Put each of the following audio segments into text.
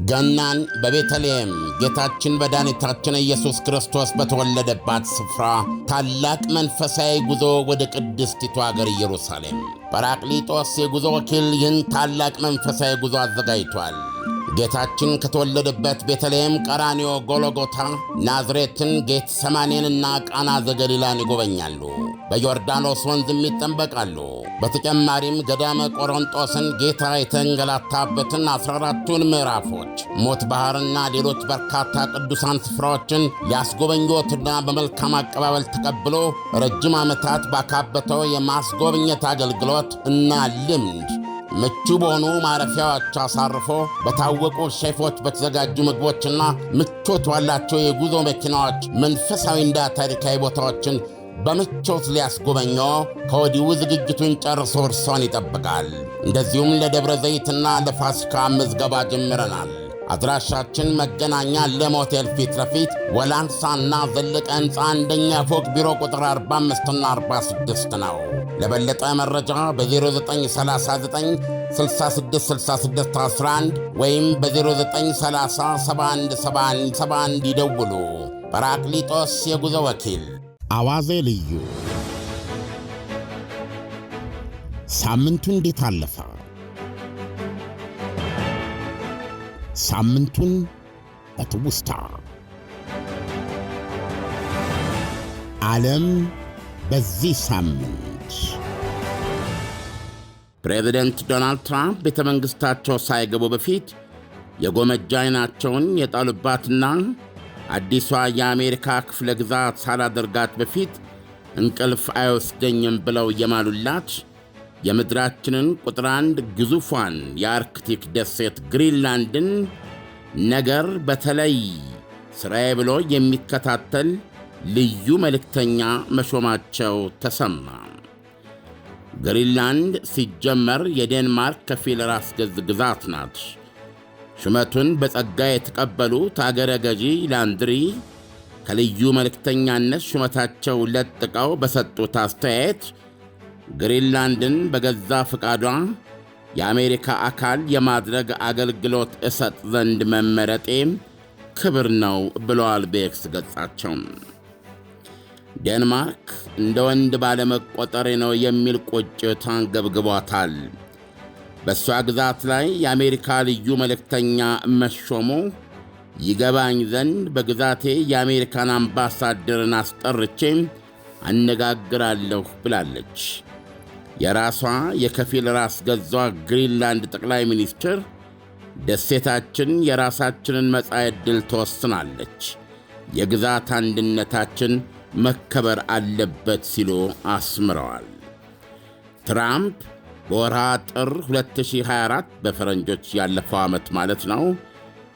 ገናን በቤተልሔም ጌታችን መድኃኒታችን ኢየሱስ ክርስቶስ በተወለደባት ስፍራ ታላቅ መንፈሳዊ ጉዞ ወደ ቅድስቲቱ አገር ኢየሩሳሌም ጰራቅሊጦስ የጉዞ ወኪል ይህን ታላቅ መንፈሳዊ ጉዞ አዘጋጅቷል። ጌታችን ከተወለደበት ቤተልሔም፣ ቀራንዮ፣ ጎልጎታ፣ ናዝሬትን፣ ጌቴሰማኔንና ቃና ዘገሊላን ይጎበኛሉ። በዮርዳኖስ ወንዝም ይጠመቃሉ። በተጨማሪም ገዳመ ቆሮንጦስን ጌታ የተንገላታበትን 14ቱን ምዕራፎች፣ ሞት ባሕርና ሌሎች በርካታ ቅዱሳን ስፍራዎችን ሊያስጎበኞትና በመልካም አቀባበል ተቀብሎ ረጅም ዓመታት ባካበተው የማስጎብኘት አገልግሎት እና ልምድ ምቹ በሆኑ ማረፊያዎች አሳርፎ በታወቁ ሼፎች በተዘጋጁ ምግቦችና ምቾት ባላቸው የጉዞ መኪናዎች መንፈሳዊና ታሪካዊ ቦታዎችን በምቾት ሊያስጎበኞ ከወዲሁ ዝግጅቱን ጨርሶ እርሶን ይጠብቃል። እንደዚሁም ለደብረ ዘይትና ለፋሲካ ምዝገባ ጀምረናል። አድራሻችን መገናኛ ለም ሆቴል ፊት ለፊት ወላንሳና ዘለቀ ሕንፃ አንደኛ ፎቅ ቢሮ ቁጥር 45ና 46 ነው። ለበለጠ መረጃ በ0939 666611 ወይም በ0930 717171 ይደውሉ። ጰራቅሊጦስ የጉዞ ወኪል። አዋዜ ልዩ። ሳምንቱ እንዴት አለፈ? ሳምንቱን በትውስታ ዓለም በዚህ ሳምንት። ፕሬዚደንት ዶናልድ ትራምፕ ቤተ መንግሥታቸው ሳይገቡ በፊት የጎመጃ ዓይናቸውን የጣሉባትና አዲሷ የአሜሪካ ክፍለ ግዛት ሳላደርጋት በፊት እንቅልፍ አይወስደኝም ብለው የማሉላት የምድራችንን ቁጥር 1 ግዙፏን የአርክቲክ ደሴት ግሪንላንድን ነገር በተለይ ሥራዬ ብሎ የሚከታተል ልዩ መልእክተኛ መሾማቸው ተሰማ። ግሪንላንድ ሲጀመር የዴንማርክ ከፊል ራስ ገዝ ግዛት ናት። ሹመቱን በጸጋ የተቀበሉት አገረ ገዢ ላንድሪ ከልዩ መልእክተኛነት ሹመታቸው ለጥቀው በሰጡት አስተያየት ግሪንላንድን በገዛ ፍቃዷ የአሜሪካ አካል የማድረግ አገልግሎት እሰጥ ዘንድ መመረጤ ክብር ነው ብለዋል በኤክስ ገጻቸው። ዴንማርክ እንደ ወንድ ባለመቆጠሬ ነው የሚል ቁጭት አንገብግቧታል። በእሷ ግዛት ላይ የአሜሪካ ልዩ መልእክተኛ መሾሙ ይገባኝ ዘንድ በግዛቴ የአሜሪካን አምባሳደርን አስጠርቼ አነጋግራለሁ ብላለች። የራሷ የከፊል ራስ ገዟ ግሪንላንድ ጠቅላይ ሚኒስትር ደሴታችን የራሳችንን መጻኢ ዕድል ትወስናለች፣ የግዛት አንድነታችን መከበር አለበት ሲሉ አስምረዋል። ትራምፕ በወርሃ ጥር 2024 በፈረንጆች ያለፈው ዓመት ማለት ነው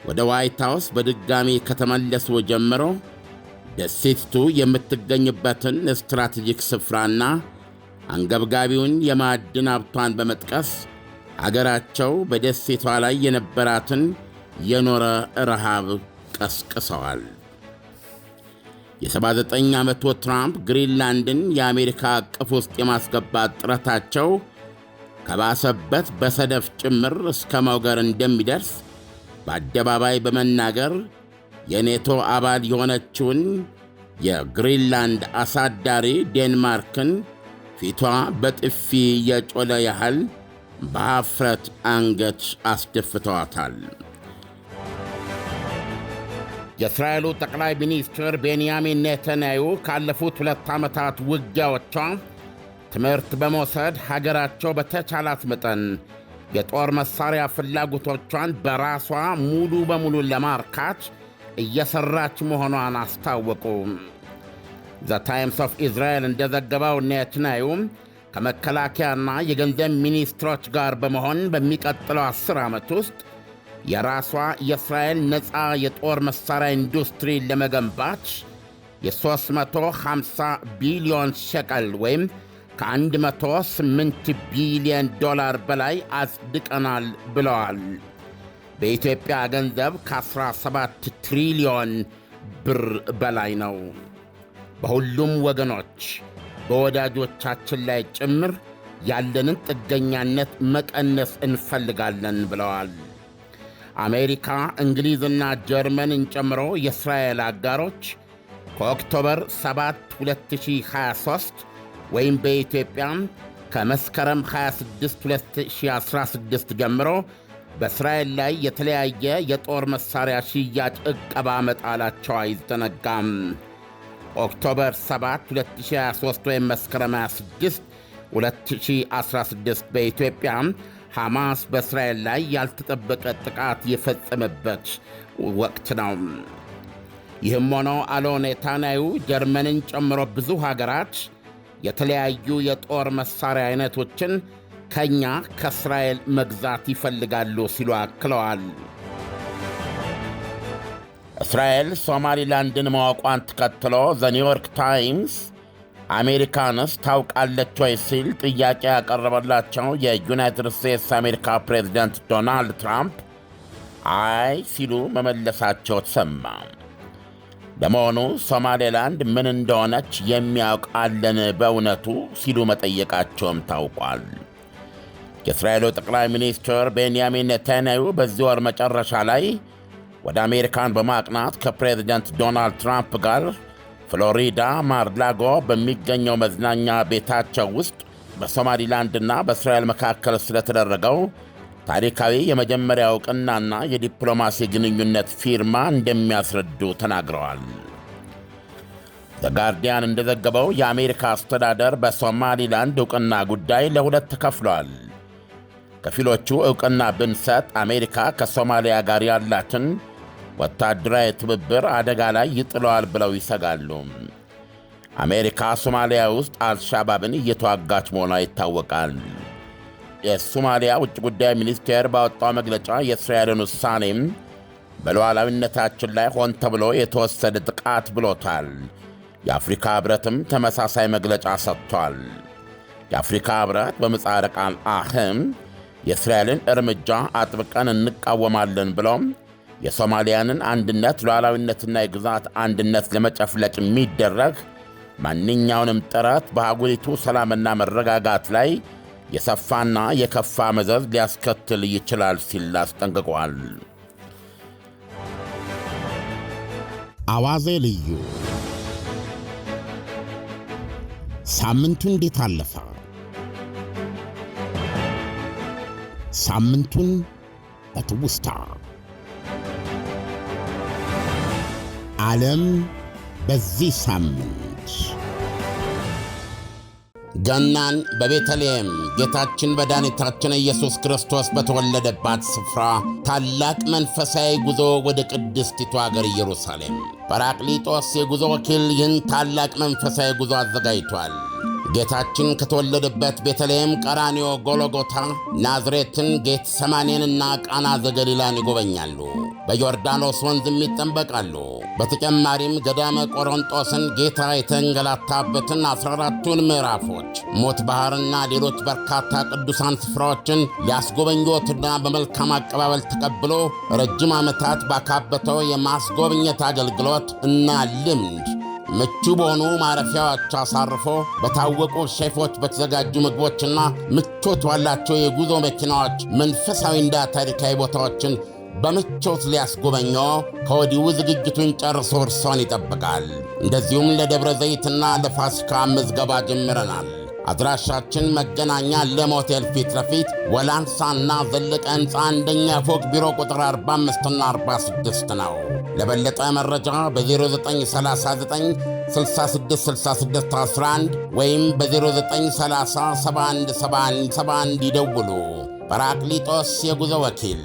ወደ ዋይት ሃውስ በድጋሚ ከተመለሱ ጀምሮ ደሴቲቱ የምትገኝበትን ስትራቴጂክ ስፍራና አንገብጋቢውን የማዕድን ሀብቷን በመጥቀስ አገራቸው በደሴቷ ላይ የነበራትን የኖረ ረሃብ ቀስቅሰዋል። የ79 ዓመቱ ትራምፕ ግሪንላንድን የአሜሪካ ዕቅፍ ውስጥ የማስገባት ጥረታቸው ከባሰበት በሰደፍ ጭምር እስከ መውገር እንደሚደርስ በአደባባይ በመናገር የኔቶ አባል የሆነችውን የግሪንላንድ አሳዳሪ ዴንማርክን ፊቷ በጥፊ የጮለ ያህል በአፍረት አንገት አስደፍተዋታል። የእስራኤሉ ጠቅላይ ሚኒስትር ቤንያሚን ኔታንያሁ ካለፉት 2 ዓመታት ውጊያዎቿ ትምህርት በመውሰድ ሀገራቸው በተቻላት መጠን የጦር መሣሪያ ፍላጎቶቿን በራሷ ሙሉ በሙሉ ለማርካት እየሠራች መሆኗን አስታወቁ። ዘ ታይምስ ኦፍ ኢዝራኤል እንደዘገበው ኔታንያሁ ከመከላከያና የገንዘብ ሚኒስትሮች ጋር በመሆን በሚቀጥለው 10 ዓመት ውስጥ የራሷ የእስራኤል ነፃ የጦር መሣሪያ ኢንዱስትሪ ለመገንባት የ350 ቢሊዮን ሸቀል ወይም ከ108 ቢሊዮን ዶላር በላይ አጽድቀናል ብለዋል። በኢትዮጵያ ገንዘብ ከ17 ትሪሊዮን ብር በላይ ነው። በሁሉም ወገኖች በወዳጆቻችን ላይ ጭምር ያለንን ጥገኛነት መቀነስ እንፈልጋለን ብለዋል። አሜሪካ፣ እንግሊዝና ጀርመንን ጨምሮ የእስራኤል አጋሮች ከኦክቶበር 7 2023 ወይም በኢትዮጵያ ከመስከረም 26 2016 ጀምሮ በእስራኤል ላይ የተለያየ የጦር መሣሪያ ሽያጭ ዕቀባ መጣላቸው አይዘነጋም። ኦክቶበር 7 2023 ወይም መስከረም 26 2016 በኢትዮጵያ ሐማስ በእስራኤል ላይ ያልተጠበቀ ጥቃት የፈጸመበት ወቅት ነው። ይህም ሆኖ አሎ ኔታንያሁ ጀርመንን ጨምሮ ብዙ ሀገራት የተለያዩ የጦር መሣሪያ አይነቶችን ከእኛ ከእስራኤል መግዛት ይፈልጋሉ ሲሉ አክለዋል። እስራኤል ሶማሊላንድን ማወቋን ተከትሎ ዘ ኒውዮርክ ታይምስ አሜሪካንስ ታውቃለች ወይ ሲል ጥያቄ ያቀረበላቸው የዩናይትድ ስቴትስ አሜሪካ ፕሬዝደንት ዶናልድ ትራምፕ አይ ሲሉ መመለሳቸው ተሰማ። ለመሆኑ ሶማሌላንድ ምን እንደሆነች የሚያውቅ አለን በእውነቱ ሲሉ መጠየቃቸውም ታውቋል። የእስራኤሉ ጠቅላይ ሚኒስትር ቤንያሚን ኔታንያሁ በዚህ ወር መጨረሻ ላይ ወደ አሜሪካን በማቅናት ከፕሬዝደንት ዶናልድ ትራምፕ ጋር ፍሎሪዳ ማርላጎ በሚገኘው መዝናኛ ቤታቸው ውስጥ በሶማሊላንድና በእስራኤል መካከል ስለተደረገው ታሪካዊ የመጀመሪያ ዕውቅናና የዲፕሎማሲ ግንኙነት ፊርማ እንደሚያስረዱ ተናግረዋል። ዘጋርዲያን እንደዘገበው የአሜሪካ አስተዳደር በሶማሊላንድ ዕውቅና ጉዳይ ለሁለት ተከፍሏል። ከፊሎቹ ዕውቅና ብንሰጥ አሜሪካ ከሶማሊያ ጋር ያላትን ወታደራዊ ትብብር አደጋ ላይ ይጥለዋል ብለው ይሰጋሉ። አሜሪካ ሶማሊያ ውስጥ አልሻባብን እየተዋጋች መሆኗ ይታወቃል። የሶማሊያ ውጭ ጉዳይ ሚኒስቴር ባወጣው መግለጫ የእስራኤልን ውሳኔም በሉዓላዊነታችን ላይ ሆን ተብሎ የተወሰደ ጥቃት ብሎታል። የአፍሪካ ኅብረትም ተመሳሳይ መግለጫ ሰጥቷል። የአፍሪካ ኅብረት በምጻረ ቃል አህም የእስራኤልን እርምጃ አጥብቀን እንቃወማለን ብሎም የሶማሊያንን አንድነት ሉዓላዊነትና የግዛት አንድነት ለመጨፍለቅ የሚደረግ ማንኛውንም ጥረት በአህጉሪቱ ሰላምና መረጋጋት ላይ የሰፋና የከፋ መዘዝ ሊያስከትል ይችላል ሲል አስጠንቅቋል። አዋዜ ልዩ ሳምንቱ እንዴት አለፈ? ሳምንቱን በትውስታ ዓለም በዚህ ሳምንት ገናን በቤተልሔም ጌታችን መድኃኒታችን ኢየሱስ ክርስቶስ በተወለደባት ስፍራ ታላቅ መንፈሳዊ ጉዞ ወደ ቅድስቲቱ አገር ኢየሩሳሌም ጰራቅሊጦስ የጉዞ ወኪል ይህን ታላቅ መንፈሳዊ ጉዞ አዘጋጅቷል። ጌታችን ከተወለደበት ቤተልሔም፣ ቀራንዮ፣ ጎልጎታ፣ ናዝሬትን፣ ጌት ሰማኔንና ቃና ዘገሊላን ይጎበኛሉ። በዮርዳኖስ ወንዝም ይጠመቃሉ። በተጨማሪም ገዳመ ቆሮንጦስን ጌታ የተንገላታበትን 14ቱን ምዕራፎች፣ ሞት ባሕርና ሌሎች በርካታ ቅዱሳን ስፍራዎችን ሊያስጎበኞትና በመልካም አቀባበል ተቀብሎ ረጅም ዓመታት ባካበተው የማስጎብኘት አገልግሎት እና ልምድ ምቹ በሆኑ ማረፊያዎች አሳርፎ በታወቁ ሼፎች በተዘጋጁ ምግቦችና ምቾት ባላቸው የጉዞ መኪናዎች መንፈሳዊና ታሪካዊ ቦታዎችን በምቾት ሊያስጎበኞ ከወዲሁ ዝግጅቱን ጨርሶ እርሶን ይጠብቃል። እንደዚሁም ለደብረ ዘይትና ለፋሲካ ምዝገባ ጀምረናል። አድራሻችን መገናኛ ለም ሆቴል ፊት ለፊት ወላንሳና ዘለቀ ሕንፃ አንደኛ ፎቅ ቢሮ ቁጥር 45ና 46 ነው። ለበለጠ መረጃ በ0939 666611 ወይም በ0930 717171 ይደውሉ። ጰራቅሊጦስ የጉዞ ወኪል